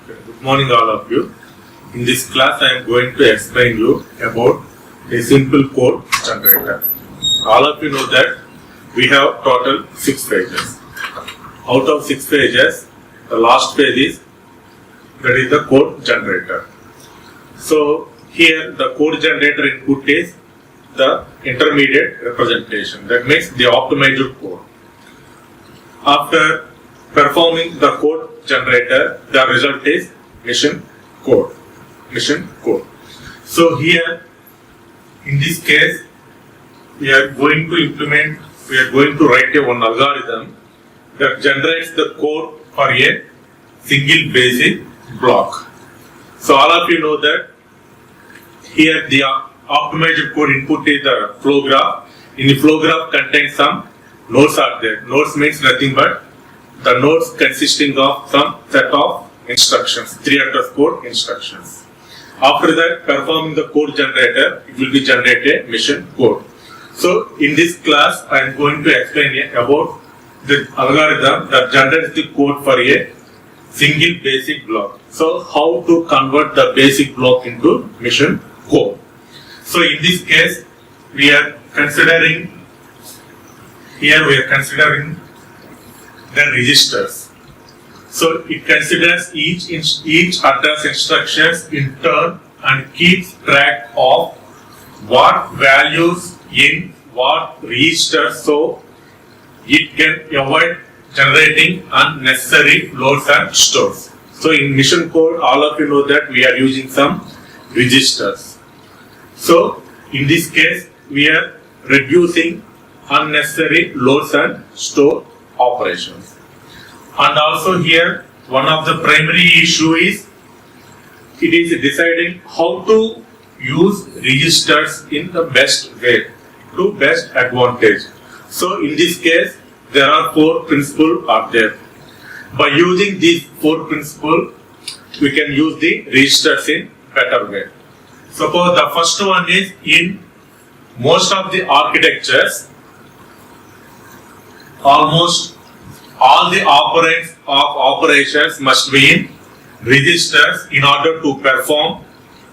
Good morning all of you. In this class I am going to explain you about a simple code generator. All of you know that we have total 6 pages. Out of 6 pages, the last page is the code generator. So here the code generator input is the intermediate representation. That means the optimized code. After performing the code generator, the result is mission code. So here, in this case, we are going to write one algorithm that generates the code for a single basic block. So all of you know that here the optimized code input is the flow graph. In the flow graph contains some nodes are there. Nodes means nothing but the nodes consisting of some set of instructions, 3 instructions. After that, performing the code generator, it will be generate a mission code. So in this class, I am going to explain about the algorithm that generates the code for a single basic block. So how to convert the basic block into mission code. So in this case, we are considering the registers. So it considers each address instructions in turn and keeps track of what values in what register, so it can avoid generating unnecessary loads and stores. So in mission code, all of you know that we are using some registers. So in this case, we are reducing unnecessary loads and store operations. And also here, one of the primary issue is it is deciding how to use registers in the best way, to best advantage. So in this case, there are 4 principles are there. By using these 4 principles, we can use the registers in better way. Suppose the first one is in most of the architectures, almost all the operands of operations must be in registers in order to perform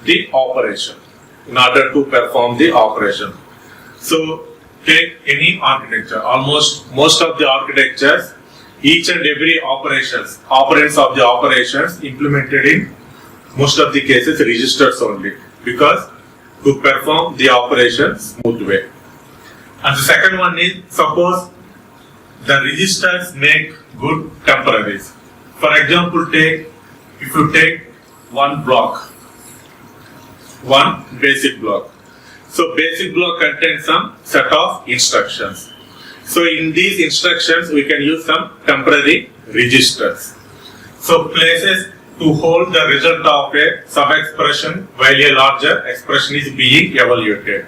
the operation. So take any architecture, almost most of the architectures, each and every operands of the operations implemented in most of the cases registers only, because to perform the operation smooth way. And the second one is, suppose the registers make good temporaries. For example, if you take one basic block. So basic block contains some set of instructions. So in these instructions, we can use some temporary registers. So places to hold the result of a sub-expression while a larger expression is being evaluated.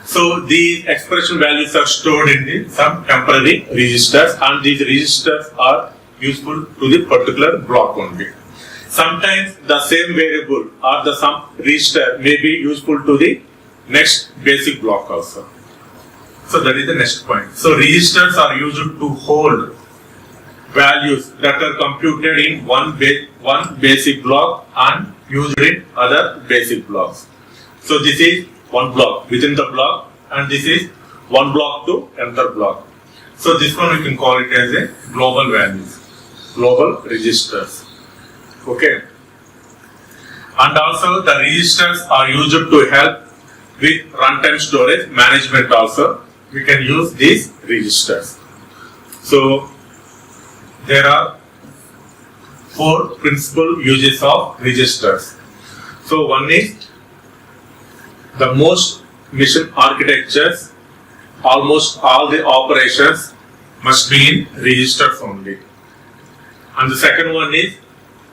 So these expression values are stored in some temporary registers, and these registers are useful to the particular block only. Sometimes the same variable or the some register may be useful to the next basic block also. So that is the next point. So registers are used to hold values that are computed in one basic block and used in other basic blocks. So this is one block within the block, and this is one block to another block. So this one we can call it as a global values, global registers. Okay. And also the registers are used to help with runtime storage management also. We can use these registers. So there are 4 principal uses of registers. So one is, the most mission architectures, almost all the operations must be in registers only. And the second one is,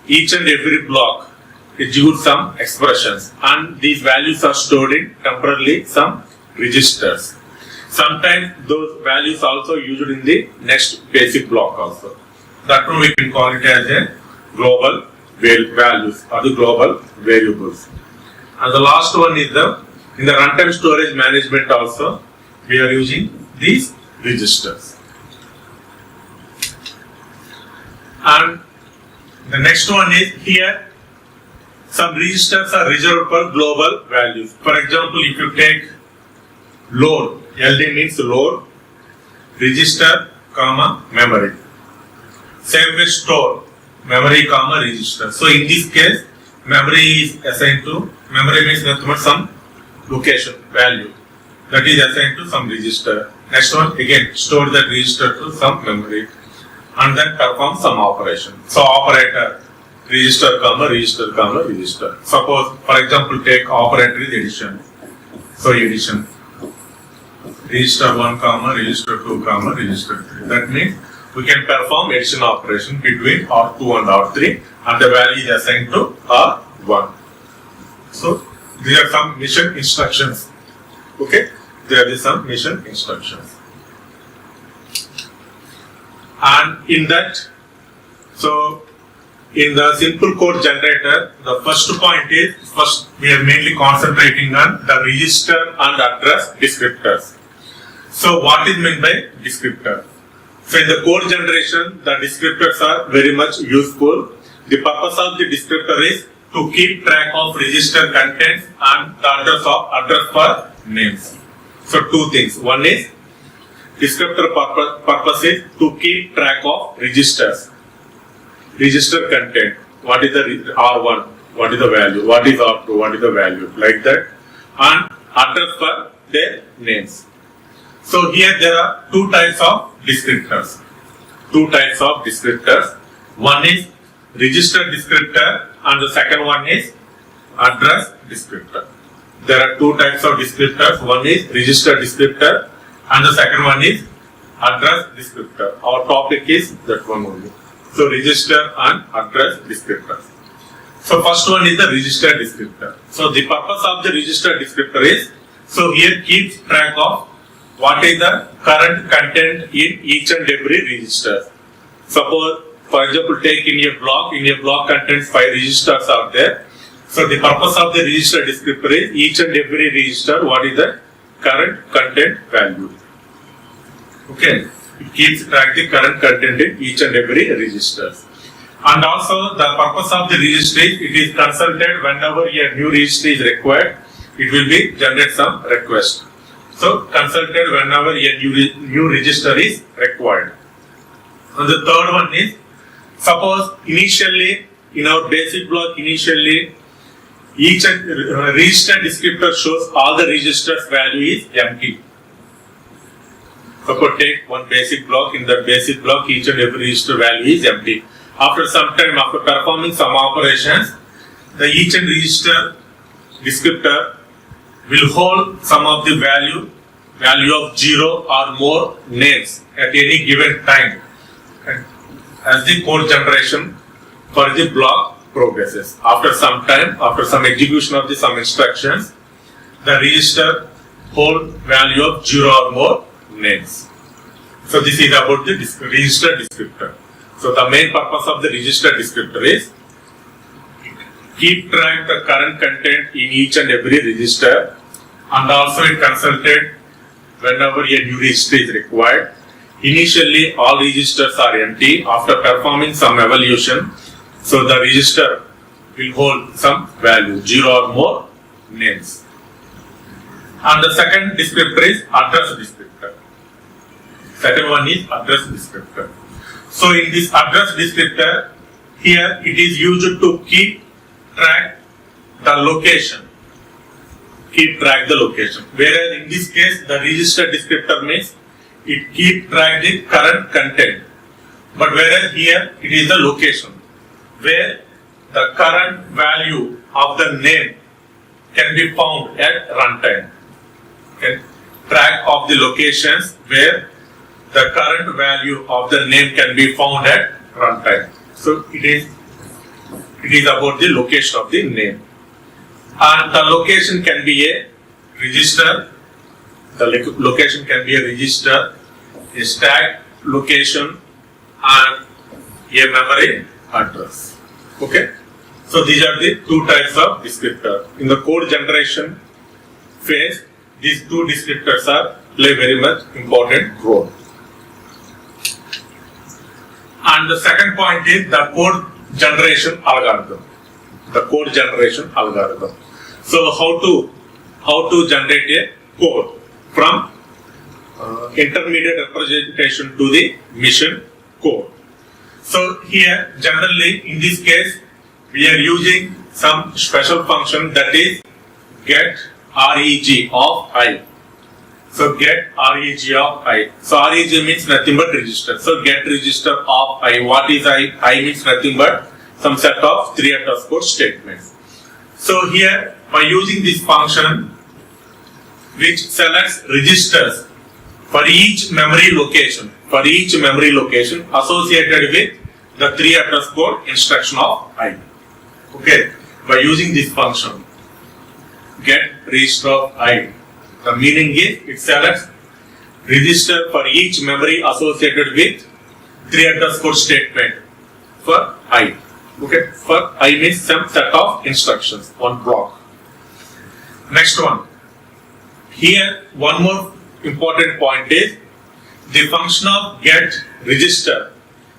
each and every block executes some expressions, and these values are stored in temporarily some registers. Sometimes those values also used in the next basic block also. That one we can call it as a global values or the global variables. And the last one is in the runtime storage management also, we are using these registers. And The next one is here some registers are reserved for global values. For example, if you take load, LD means load, register, comma, memory. Same with store, memory, comma, register. So in this case, memory is assigned to, memory means nothing but some location, value. That is assigned to some register. Next one, again, store that register to some memory. And then perform some operation. So operator, register, comma, register, comma, register. Suppose, for example, take operator is addition. So addition. Register 1, comma, register 2, comma, register 3. That means we can perform addition operation between R2 and R3 and the value is assigned to R1. So these are some mission instructions. Okay, there is some mission instructions. And in that, so in the simple code generator, the first point is, first we are mainly concentrating on the register and address descriptors. So what is meant by descriptor? So in the code generation, the descriptors are very much useful. The purpose of the descriptor is to keep track of register contents and the address for names. So two things. One is descriptor purpose is to keep track of registers. Register content. What is the R1? What is the value? What is R2? What is the value? Like that. And address for their names. So here there are two types of descriptors. Two types of descriptors. One is register descriptor and the second one is address descriptor. There are two types of descriptors. One is register descriptor and the second one is address descriptor. Our topic is that one only. So register and address descriptor. So first one is the register descriptor. So the purpose of the register descriptor is, so here keeps track of what is the current content in each and every register. Suppose, for example, take in a block contains 5 registers are there. So the purpose of the register descriptor is each and every register, what is the current content value. Okay, it keeps track the current content in each and every register. And also the purpose of the register is it is consulted whenever a new register is required, it will be generate some request. So consulted whenever a new register is required. And the third one is, suppose initially in our basic block initially each register descriptor shows all the registers value is empty. Suppose take one basic block, in that basic block each and every register value is empty. After some time, after performing some operations, the each and register descriptor will hold some of the value of 0 or more names at any given time as the code generation for the block progresses. After some time, after some execution of some instructions, the register hold value of 0 or more names. So this is about the register descriptor. So the main purpose of the register descriptor is keep track the current content in each and every register, and also it consulted whenever a new register is required. Initially all registers are empty. After performing some evaluation, so the register will hold some value, 0 or more names. And the second descriptor is address descriptor. Second one is address descriptor. So in this address descriptor, here it is used to keep track the location. Keep track the location. Whereas in this case, the register descriptor means it keep track the current content. But whereas here it is the location where the current value of the name can be found at runtime. Okay. Track of the locations where the current value of the name can be found at runtime. So it is about the location of the name. And the location can be a register. The location can be a register, a stack location, and a memory address. Okay. So these are the two types of descriptor. In the code generation phase, these two descriptors play very much important role. And the second point is the code generation algorithm. The code generation algorithm. So how to generate a code from intermediate representation to the mission code. So here generally in this case we are using some special function that is get reg of I. So get reg of I. So reg means nothing but register. So get register of I. What is I? I means nothing but some set of 3 underscore statements. So here by using this function which selects registers for each memory location associated with the 3 underscore instruction of I. Okay, by using this function get register of I, the meaning is it selects register for each memory associated with 3 underscore statement for I. Okay, for I means some set of instructions, one block. Next one. Here one more important point is the function of get register.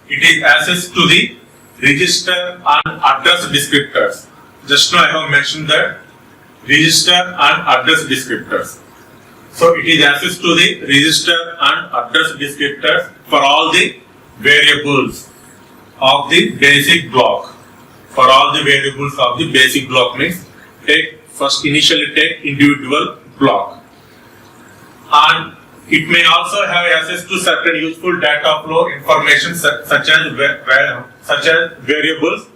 It is access to the register and address descriptors. Just now I have mentioned that register and address descriptors. So it is access to the register and address descriptors for all the variables of the basic block. For all the variables of the basic block means initially take individual block. And it may also have access to certain useful data flow information such as variables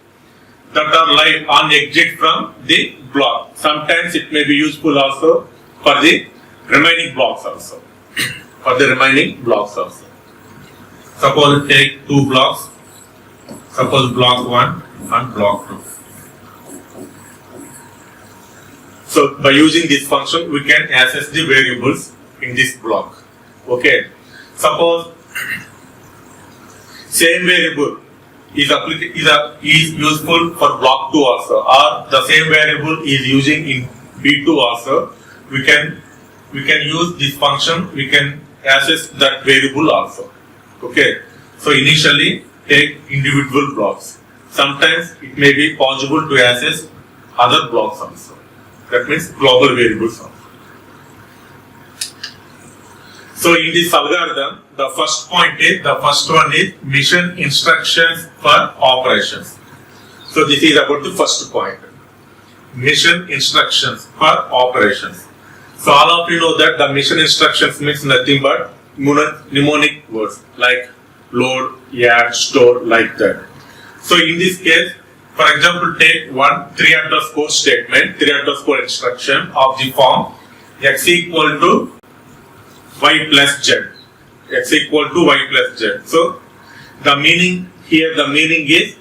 that are live on exit from the block. Sometimes it may be useful also for the remaining blocks also. Suppose take 2 blocks. Suppose block 1 and block 2. So by using this function we can access the variables in this block. Okay. Suppose same variable is useful for block 2 also, or the same variable is using in B2 also. We can use this function. We can access that variable also. Okay. So initially take individual blocks. Sometimes it may be possible to access other blocks also. That means global variables also. So in this algorithm, the first one is mission instructions for operations. So this is about the first point. Mission instructions for operations. So all of you know that the mission instructions means nothing but mnemonic words like load, add, store, like that. So in this case, for example, take one 3 underscore statement, 3 underscore instruction of the form x equal to y plus z. X equal to y plus z. So the meaning is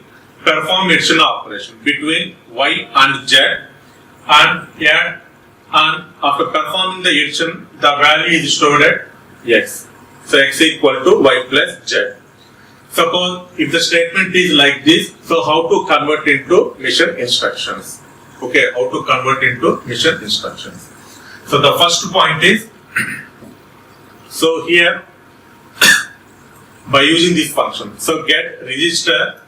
perform addition operation between y and z, and add, and after performing the addition, the value is stored at x. So x equal to y plus z. Suppose if the statement is like this, so how to convert into mission instructions? Okay, how to convert into mission instructions? So the first point is, so here by using this function, so get register.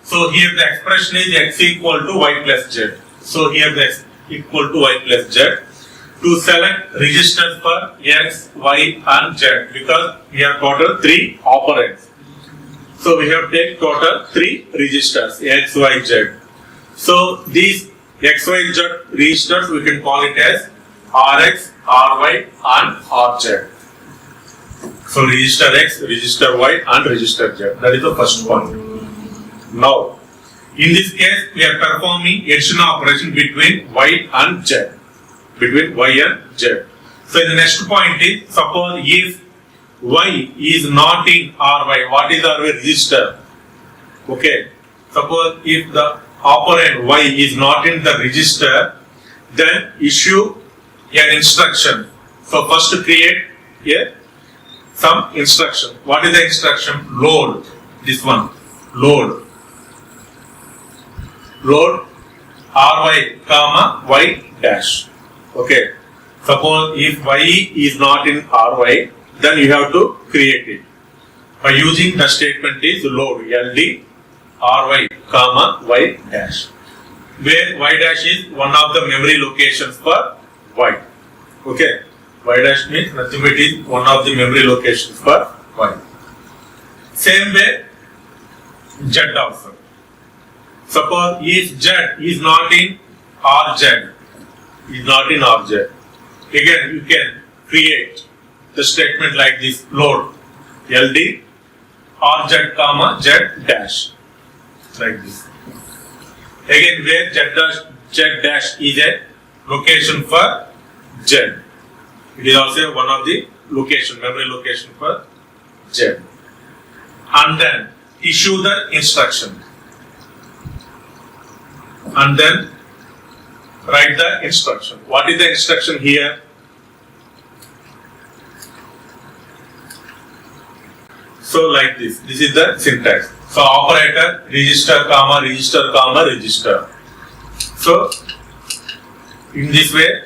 So here the expression is x equal to y plus z. So here the x equal to y plus z. To select registers for x, y and z, because we have total 3 operands. So we have take total 3 registers x, y, z. So these x, y, z registers we can call it as Rx, Ry and Rz. So register x, register y and register z. That is the first point. Now, in this case we are performing addition operation between y and z. Between y and z. So the next point is, suppose if y is not in Ry, what is Ry register? Okay. Suppose if the operand y is not in the register, then issue an instruction. So first create some instruction. What is the instruction? Load. This one. Load. Load Ry, comma y dash. Okay. Suppose if y is not in Ry, then you have to create it. By using the statement is load, LD, ry comma y dash, where y dash is one of the memory locations for y. Okay, y dash means nothing but is one of the memory locations for y. Same way, z also. Suppose if z is not in rz, again you can create the statement like this: load ld rz comma z dash, like this. Again, where z dash is a location for z, it is also one of the memory location for z. And then issue the instruction, and then write the instruction. What is the instruction here? So like this is the syntax. So operator register comma register comma register. So in this way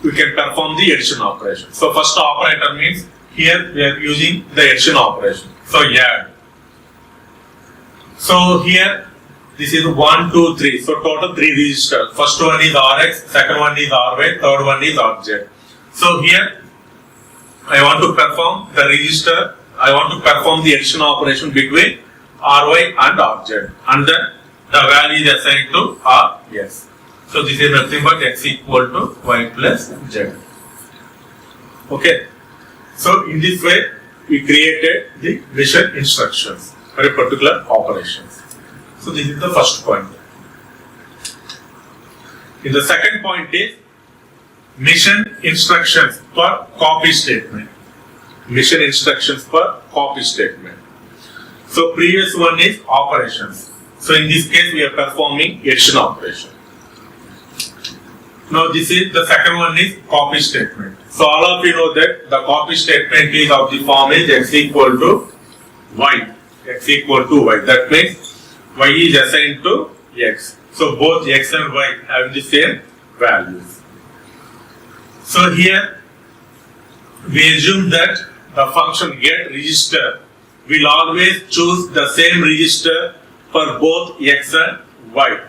we can perform the addition operation. So first operator means here we are using the addition operation. So add. So here this is 1, 2, 3. So total 3 registers. First one is Rx, second one is Ry, third one is Rz. So here I want to perform the register. I want to perform the addition operation between Ry and Rz, and then the value is assigned to Rs. So this is nothing but x equal to y plus z. Okay. So in this way we created the mission instructions for a particular operation. So this is the first point. In the second point is mission instructions for copy statement. Mission instructions for copy statement. So previous one is operations. So in this case we are performing addition operation. Now this is the second one is copy statement. So all of you know that the copy statement is of the form is x equal to y. X equal to y. That means y is assigned to x. So both x and y have the same values. So here we assume that the function get register will always choose the same register for both x and y,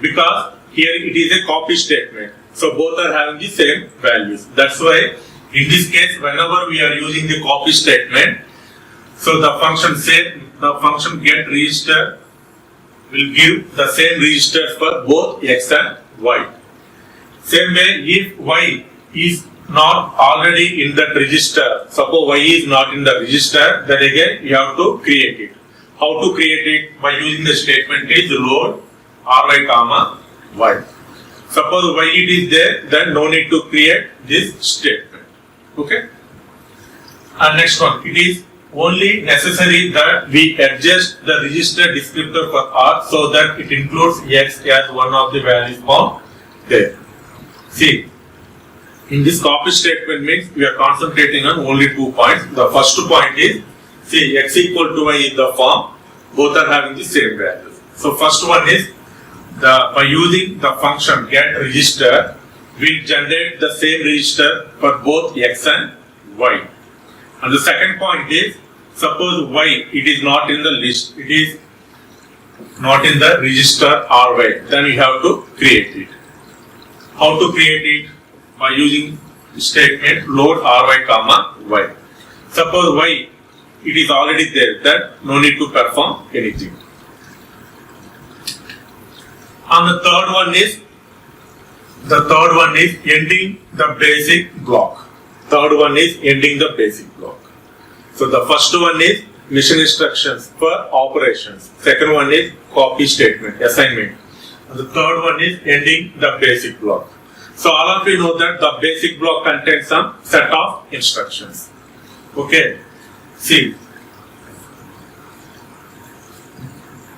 because here it is a copy statement. So both are having the same values. That's why in this case whenever we are using the copy statement, so the function get register will give the same register for both x and y. Same way, if y is not already in that register, suppose y is not in the register, then again you have to create it. How to create it? By using the statement is load ry comma y. Suppose y it is there, then no need to create this statement. Okay. And next one, it is only necessary that we adjust the register descriptor for R so that it includes x as one of the values found there. See, in this copy statement means we are concentrating on only 2 points. The first point is, see, x equal to y is the form, both are having the same values. So first one is, by using the function get register, we generate the same register for both x and y. And the second point is, suppose y it is not in the list, it is not in the register ry, then you have to create it. How to create it? By using the statement load ry comma y. Suppose y it is already there, then no need to perform anything. And the third one is ending the basic block. Third one is ending the basic block. So the first one is mission instructions for operations. Second one is copy statement, assignment. And the third one is ending the basic block. So all of you know that the basic block contains some set of instructions. Okay. See.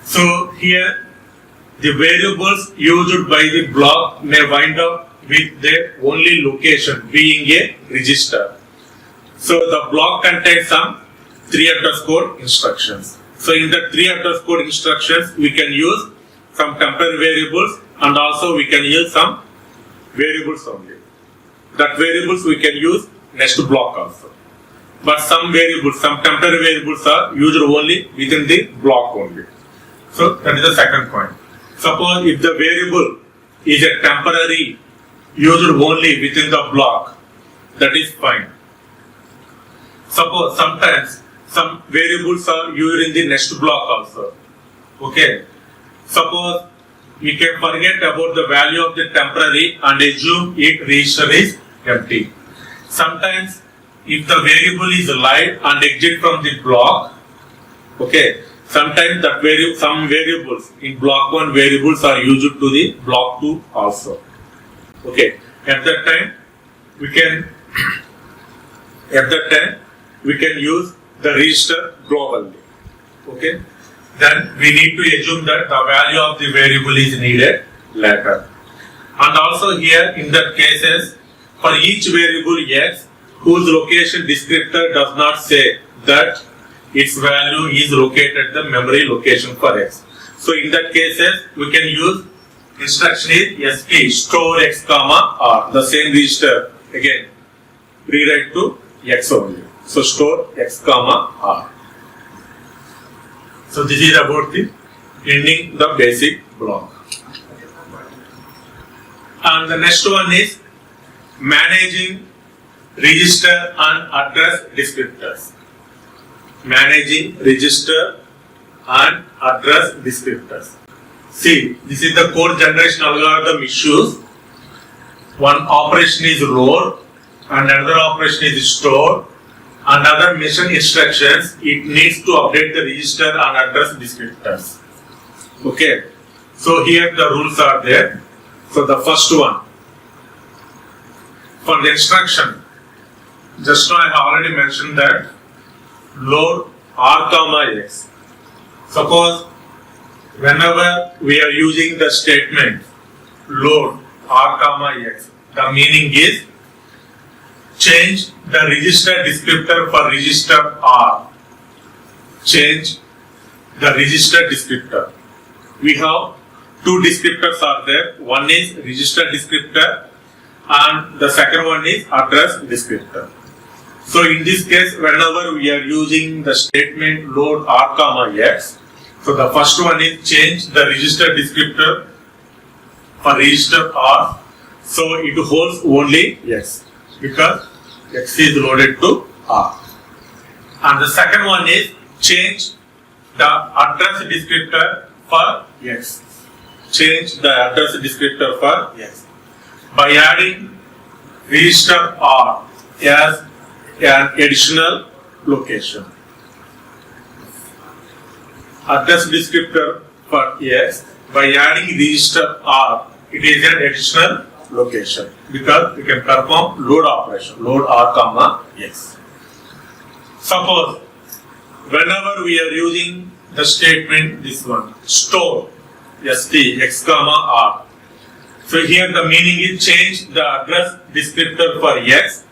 So here the variables used by the block may wind up with their only location being a register. So the block contains some 3 instructions. So in the 3 instructions we can use some temporary variables and also we can use some variables only. That variables we can use next block also. but some variables, some temporary variables are used only within the block only. So that is the second point. Suppose if the variable is a temporary used only within the block, that is fine. Suppose sometimes some variables are used in the next block also. Okay. Suppose we can forget about the value of the temporary and assume it register is empty. Sometimes if the variable is live and exit from the block, okay, sometimes that some variables in block 1 variables are used to the block 2 also. Okay, at that time we can use the register globally. Okay, then we need to assume that the value of the variable is needed later. And also here in that cases, for each variable x whose location descriptor does not say that its value is located at the memory location for x. So in that cases, we can use instruction is st store x comma r, the same register again rewrite to x only. So store x comma r. So this is about the ending the basic block. And the next one is managing register and address descriptors. Managing register and address descriptors. See, this is the code generation algorithm issues. One operation is load and another operation is store. And other mission instructions, it needs to update the register and address descriptors. Okay. So here the rules are there. So the first one, for the instruction, just now I have already mentioned that load r comma x. Suppose whenever we are using the statement load r comma x, the meaning is change the register descriptor for register r. Change the register descriptor. We have two descriptors are there. One is register descriptor and the second one is address descriptor. So in this case, whenever we are using the statement load r comma x, so the first one is change the register descriptor for register r, so it holds only x because x is loaded to r. And the second one is change the address descriptor for x. Change the address descriptor for x by adding register r as an additional location. Address descriptor for x by adding register r, it is an additional location because we can perform load operation, load r comma x. Suppose whenever we are using the statement this one store st x comma r, so here the meaning is change the address descriptor for x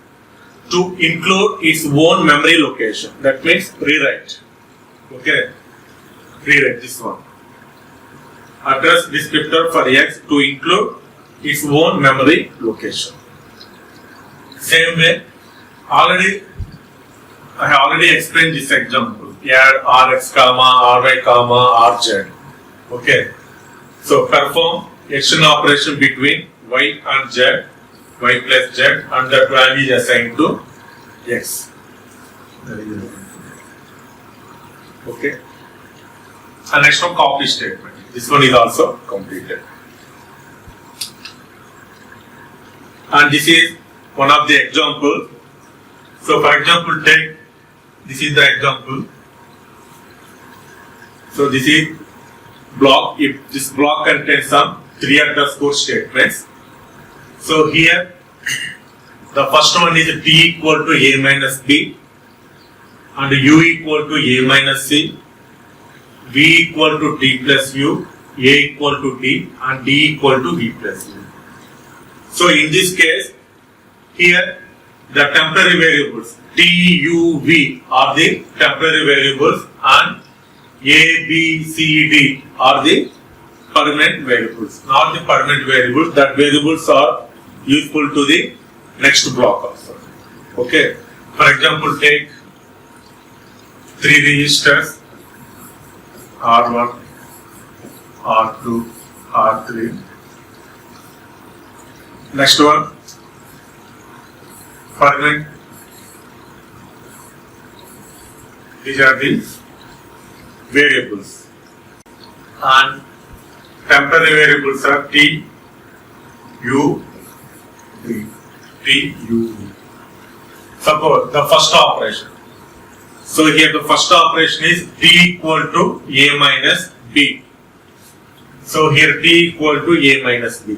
to include its own memory location. That means rewrite. Okay, rewrite this one. Address descriptor for x to include its own memory location. Same way, I have already explained this example. Add rx comma ry comma rz. Okay, so perform action operation between y and z, y plus z, and that value is assigned to x. Okay, and next one copy statement. This one is also completed. And this is one of the examples. So for example, take this is the example. So this is block. If this block contains some 3 underscore statements. So here the first one is t equal to a minus b and u equal to a minus c, v equal to t plus u, a equal to t and d equal to v plus u. So in this case, here the temporary variables t, u, v are the temporary variables and a, b, c, d are the permanent variables. Not the permanent variables, that variables are useful to the next block also. Okay. For example, take three registers R1, R2, R3. Next one, permanent. These are the variables, and temporary variables are T, U, V. T, U, V. Suppose the first operation. So here the first operation is T equal to A minus B. So here T equal to A minus B.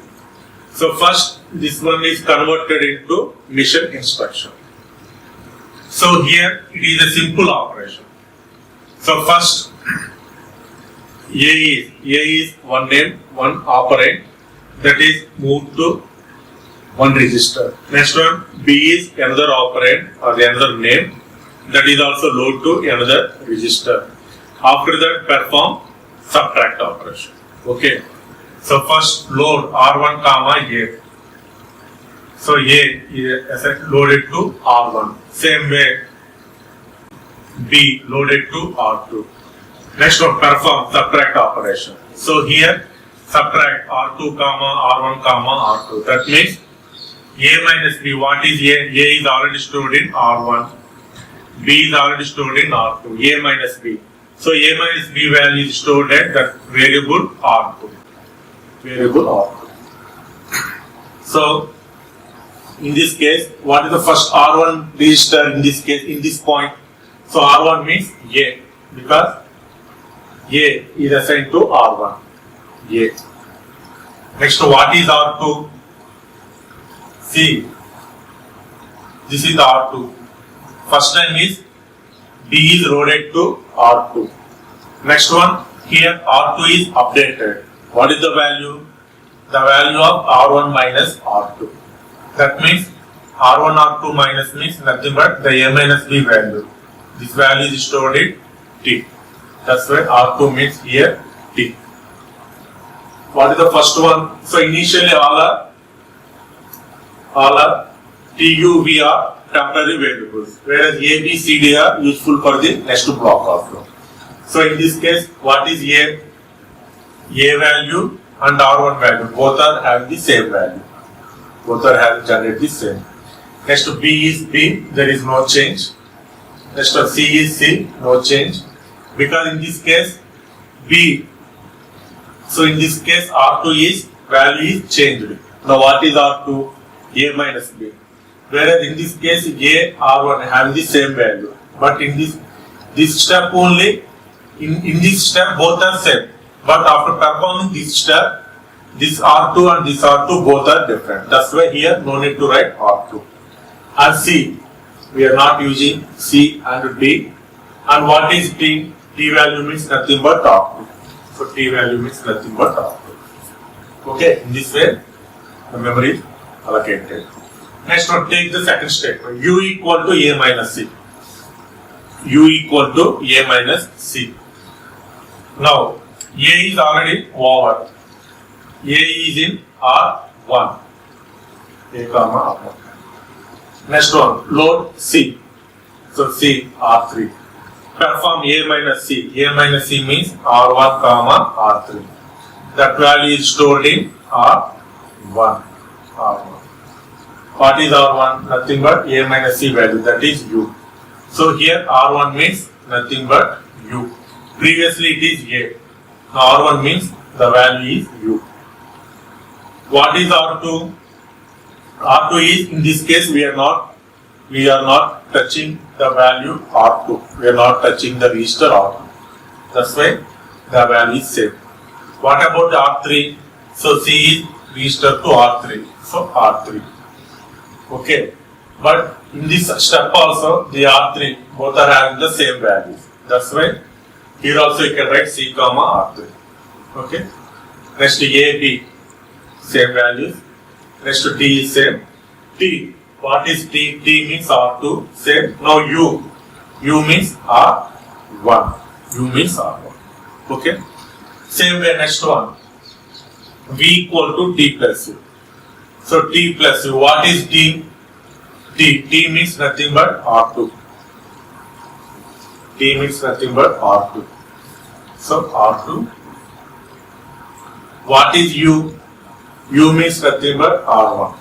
So first this one is converted into mission instruction. So here it is a simple operation. So first A is one name, one operand, that is moved to one register. Next one, B is another operand or another name, that is also load to another register. After that, perform subtract operation. Okay. So first load R1 comma A. So A is loaded to R1. Same way B loaded to R2. Next one, perform subtract operation. So here subtract R2 comma R1 comma R2. That means A minus B. What is A? A is already stored in R1. B is already stored in R2. A minus B. So A minus B value is stored at that variable R2. Variable R2. So in this case, what is the first R1 register in this case, in this point? So R1 means A, because A is assigned to R1. A. Next, what is R2? See, this is R2. First time is B is loaded to R2. Next one, here R2 is updated. What is the value? The value of R1 minus R2. That means R1 R2 minus means nothing but the A minus B value. This value is stored in T. That's why R2 means here T. What is the first one? So initially all are T, U, V are temporary variables, whereas A, B, C, D are useful for the next block also. So in this case, what is A? A value and R1 value, both are having the same value. Both are having generated the same. Next to B is B, there is no change. Next to C is C, no change. Because in this case, B, so in this case R2 is, value is changed. Now what is R2? A minus B. Whereas in this case A, R1 have the same value. But in this step only, in this step both are same. But after performing this step, this R2 and this R2 both are different. That's why here no need to write R2. And C, we are not using C and D. And what is T? T value means nothing but R2. So T value means nothing but R2. Okay, in this way the memory is allocated. Next one, take the second statement. U equal to A minus C. U equal to A minus C. Now, A is already over. A is in R1. A comma R1. Next one, load C. So C, R3. Perform A minus C. A minus C means R1 comma R3. That value is stored in R1. R1. What is R1? Nothing but A minus C value, that is U. So here R1 means nothing but U. Previously it is A. Now R1 means the value is U. What is R2? R2 is, in this case we are not touching the value R2. We are not touching the register R2. That's why the value is same. What about the R3? So C is register to R3. So R3. Okay. But in this step also the R3 both are having the same values. That's why here also you can write C comma R3. Okay. Next to A, B, same values. Next to T is same. T. What is T? T means R2. Same. Now U. U means R1. U means R1. Okay. Same way next one. V equal to T plus U. So T plus U. What is T? T. T means nothing but R2. T means nothing but R2. So R2. What is U? U means nothing but R1.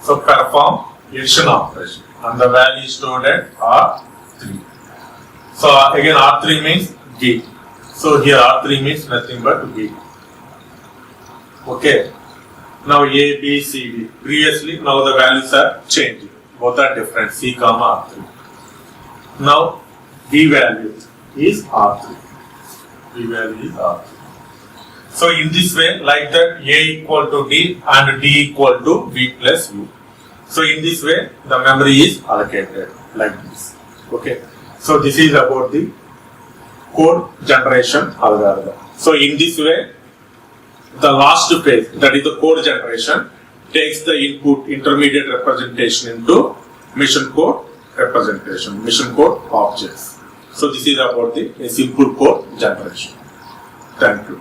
So perform addition operation and the value is stored at R3. So again R3 means B. So here R3 means nothing but B. Okay. Now A, B, C, D. Previously, now the values are changed. Both are different. C, comma R3. Now B value is R3. B value is R3. So in this way, like that, A equal to D and D equal to B plus U. So in this way, the memory is allocated like this. Okay. So this is about the code generation algorithm. So in this way, the last phase, that is the code generation, takes the input intermediate representation into mission code representation, mission code objects. So this is about the simple code generation. Thank you.